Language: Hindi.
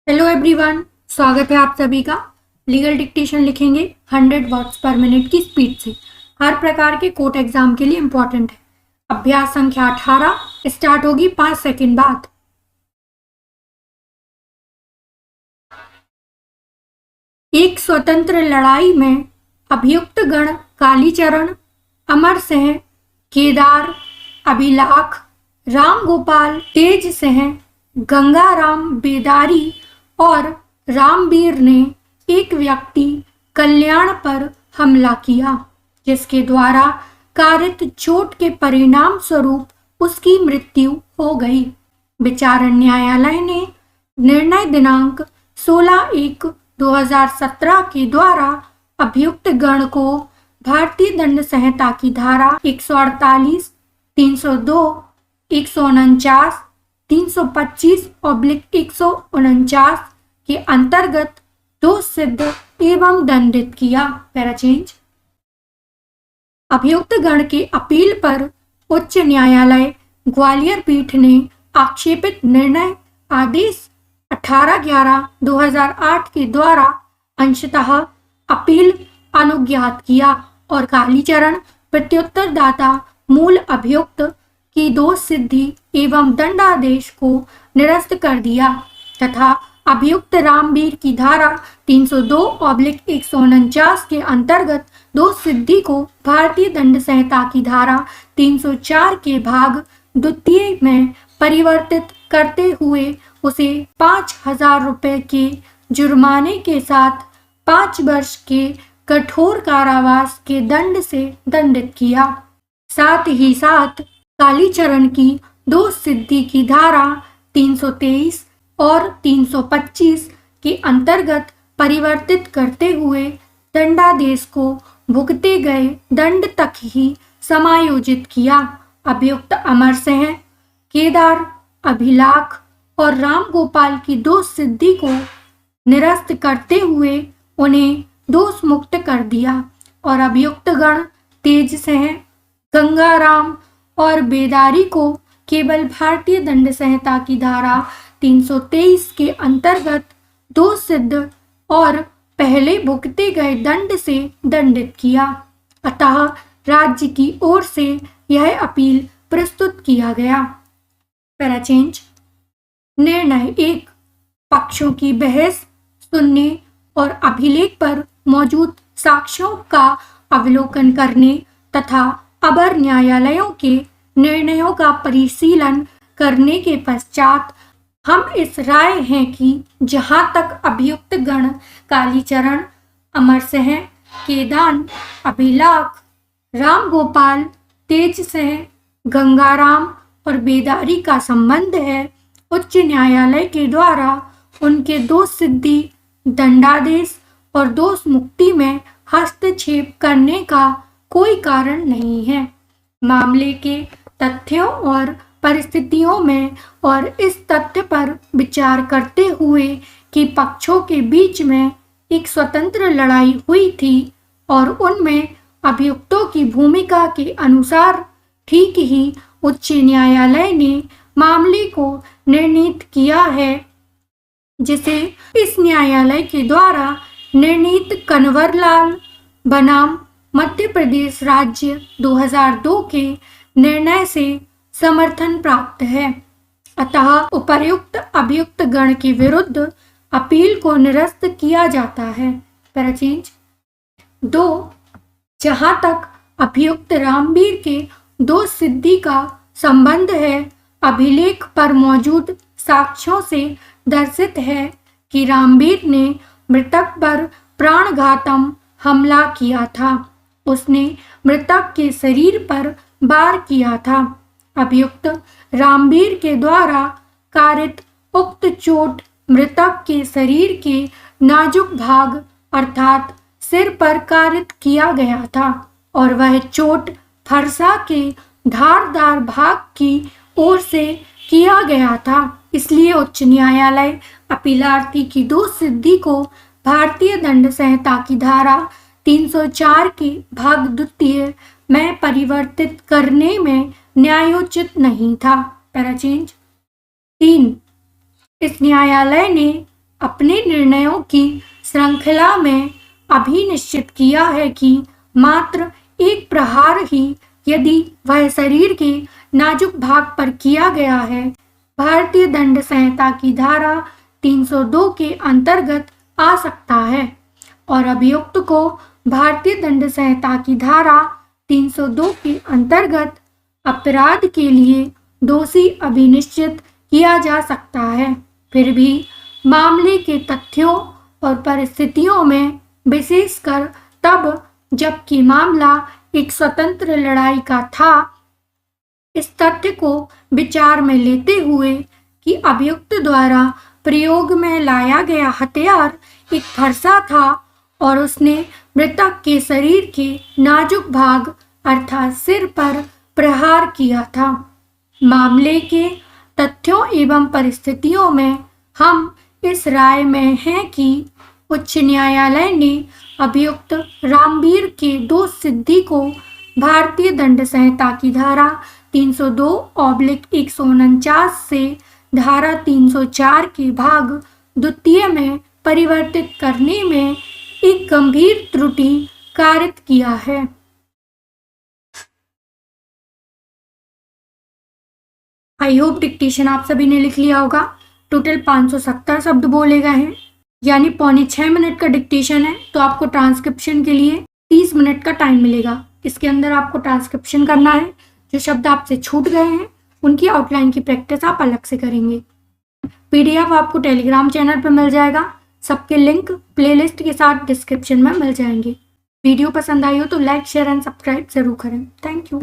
हेलो एवरीवन, स्वागत है आप सभी का। लीगल डिक्टेशन लिखेंगे 100 वर्ड्स पर मिनट की स्पीड से। हर प्रकार के कोर्ट एग्जाम के लिए इम्पोर्टेंट है। अभ्यास संख्या 18 स्टार्ट होगी 5 सेकंड बाद। एक स्वतंत्र लड़ाई में अभियुक्त गण कालीचरण, अमर सिंह, केदार, अभिलाख, राम गोपाल, तेज सिंह, गंगाराम बेदारी और रामवीर ने एक व्यक्ति कल्याण पर हमला किया, जिसके द्वारा कारित चोट के परिणाम स्वरूप उसकी मृत्यु हो गई। विचारण न्यायालय ने निर्णय दिनांक 16/1/2017 के द्वारा अभियुक्त गण को भारतीय दंड संहिता की धारा 148, 302, 149, 325/149 के अंतर्गत दोष सिद्ध एवं दंडित किया। पैराचेंज। अभियुक्त गण के अपील पर उच्च न्यायालय ग्वालियर पीठ ने आक्षेपित निर्णय आदेश 18/11/2008 के द्वारा अंशतः अपील अनुज्ञात किया और कालीचरण प्रत्युत्तरदाता मूल अभियुक्त की दोष सिद्धि एवं दंडादेश को निरस्त कर दिया तथा अभियुक्त रामवीर की धारा 302/149 के अंतर्गत दोष सिद्धि को भारतीय दंड संहिता की धारा 304 के भाग द्वितीय में परिवर्तित करते हुए उसे 5,000 रुपए के जुर्माने के साथ 5 वर्ष के कठोर कारावास के दंड से दंडित किया। साथ ही साथ कालीचरण की दोष सिद्धि की धारा 323 और 325 के अंतर्गत परिवर्तित करते हुए दंडादेश को भुगते गए दंड तक ही समायोजित किया। अभियुक्त अमर सिंह, केदार, अभिलाख और राम गोपाल की दोष सिद्धि को निरस्त करते हुए उन्हें दोष मुक्त कर दिया और अभियुक्त गण तेज सिंह, गंगाराम और बेदारी को केवल भारतीय दंड संहिता की धारा 323 के अंतर्गत दोष सिद्ध और पहले भुगते गए दंड से दंडित किया। अतः राज्य की ओर से यह अपील प्रस्तुत किया गया। पैराचेंज। निर्णय 1। पक्षों की बहस सुनने और अभिलेख पर मौजूद साक्ष्यों का अवलोकन करने तथा अवर न्यायालयों के निर्णयों का परिशीलन करने के पश्चात हम इस राय हैं कि जहां तक अभियुक्त गण कालीचरण, अमर सिंह, केदार, अभिलाख, राम गोपाल, तेज सिंह, गंगाराम और बेदारी का संबंध है, उच्च न्यायालय के द्वारा उनके दोष सिद्धि, दंडादेश और दोष मुक्ति में हस्तक्षेप करने का कोई कारण नहीं है। मामले के तथ्यों और परिस्थितियों में और इस तथ्य पर विचार करते हुए कि पक्षों के बीच में एक स्वतंत्र लड़ाई हुई थी और उनमें अभियुक्तों की भूमिका के अनुसार ठीक ही उच्च न्यायालय ने मामले को निर्णीत किया है, जिसे इस न्यायालय के द्वारा निर्णीत कन्वरलाल बनाम मध्य प्रदेश राज्य 2002 के निर्णय से समर्थन प्राप्त है। अतः उपर्युक्त अभियुक्त गण के विरुद्ध अपील को निरस्त किया जाता है। पैराचेंज। 2। जहां तक अभियुक्त रामवीर के दोष सिद्धि का संबंध है, अभिलेख पर मौजूद साक्ष्यों से दर्शित है कि रामवीर ने मृतक पर प्राणघातम हमला किया था। उसने मृतक के शरीर पर वार किया था। अभियुक्त रामवीर के द्वारा कारित उक्त चोट मृतक के शरीर के नाजुक भाग अर्थात सिर पर कारित किया गया था और वह चोट फरसा के धारदार भाग की ओर से किया गया था। इसलिए उच्च न्यायालय अपीलार्थी की दोष सिद्धि को भारतीय दंड संहिता की धारा 304 के भाग द्वितीय में परिवर्तित करने में न्यायोचित नहीं था। पैराचेंज। 3। इस न्यायालय ने अपने निर्णयों की श्रृंखला में अभिनिश्चित किया है कि मात्र एक प्रहार ही यदि वह शरीर के नाजुक भाग पर किया गया है, भारतीय दंड संहिता की धारा 302 के अंतर्गत आ सकता है और अभियुक्त को भारतीय दंड संहिता की धारा 302 के अंतर्गत अपराध के लिए दोषी अभिनिश्चित किया जा सकता है। फिर भी मामले के तथ्यों और परिस्थितियों में, विशेषकर तब जबकि मामला एक स्वतंत्र लड़ाई का था, इस तथ्य को विचार में लेते हुए कि अभियुक्त द्वारा प्रयोग में लाया गया हथियार एक फरसा था और उसने मृतक के शरीर के नाजुक भाग अर्थात सिर पर प्रहार किया था। मामले के तथ्यों एवं परिस्थितियों में हम इस राय में हैं कि उच्च न्यायालय ने अभियुक्त रामवीर के दोष सिद्धि को भारतीय दंड संहिता की धारा 302/149 से धारा 304 के भाग द्वितीय में परिवर्तित करने में एक गंभीर त्रुटि कारित किया है। आई होप डिक्टेशन आप सभी ने लिख लिया होगा। टोटल 570 शब्द बोले गए हैं, यानी 5.25 मिनट का डिक्टेशन है, तो आपको ट्रांसक्रिप्शन के लिए 30 मिनट का टाइम मिलेगा। इसके अंदर आपको ट्रांसक्रिप्शन करना है। जो शब्द आपसे छूट गए हैं उनकी आउटलाइन की प्रैक्टिस आप अलग से करेंगे। पीडीएफ आपको टेलीग्राम चैनल पर मिल जाएगा। सबके लिंक प्लेलिस्ट के साथ डिस्क्रिप्शन में मिल जाएंगे। वीडियो पसंद आई हो तो लाइक, शेयर एंड सब्सक्राइब जरूर करें। Thank you.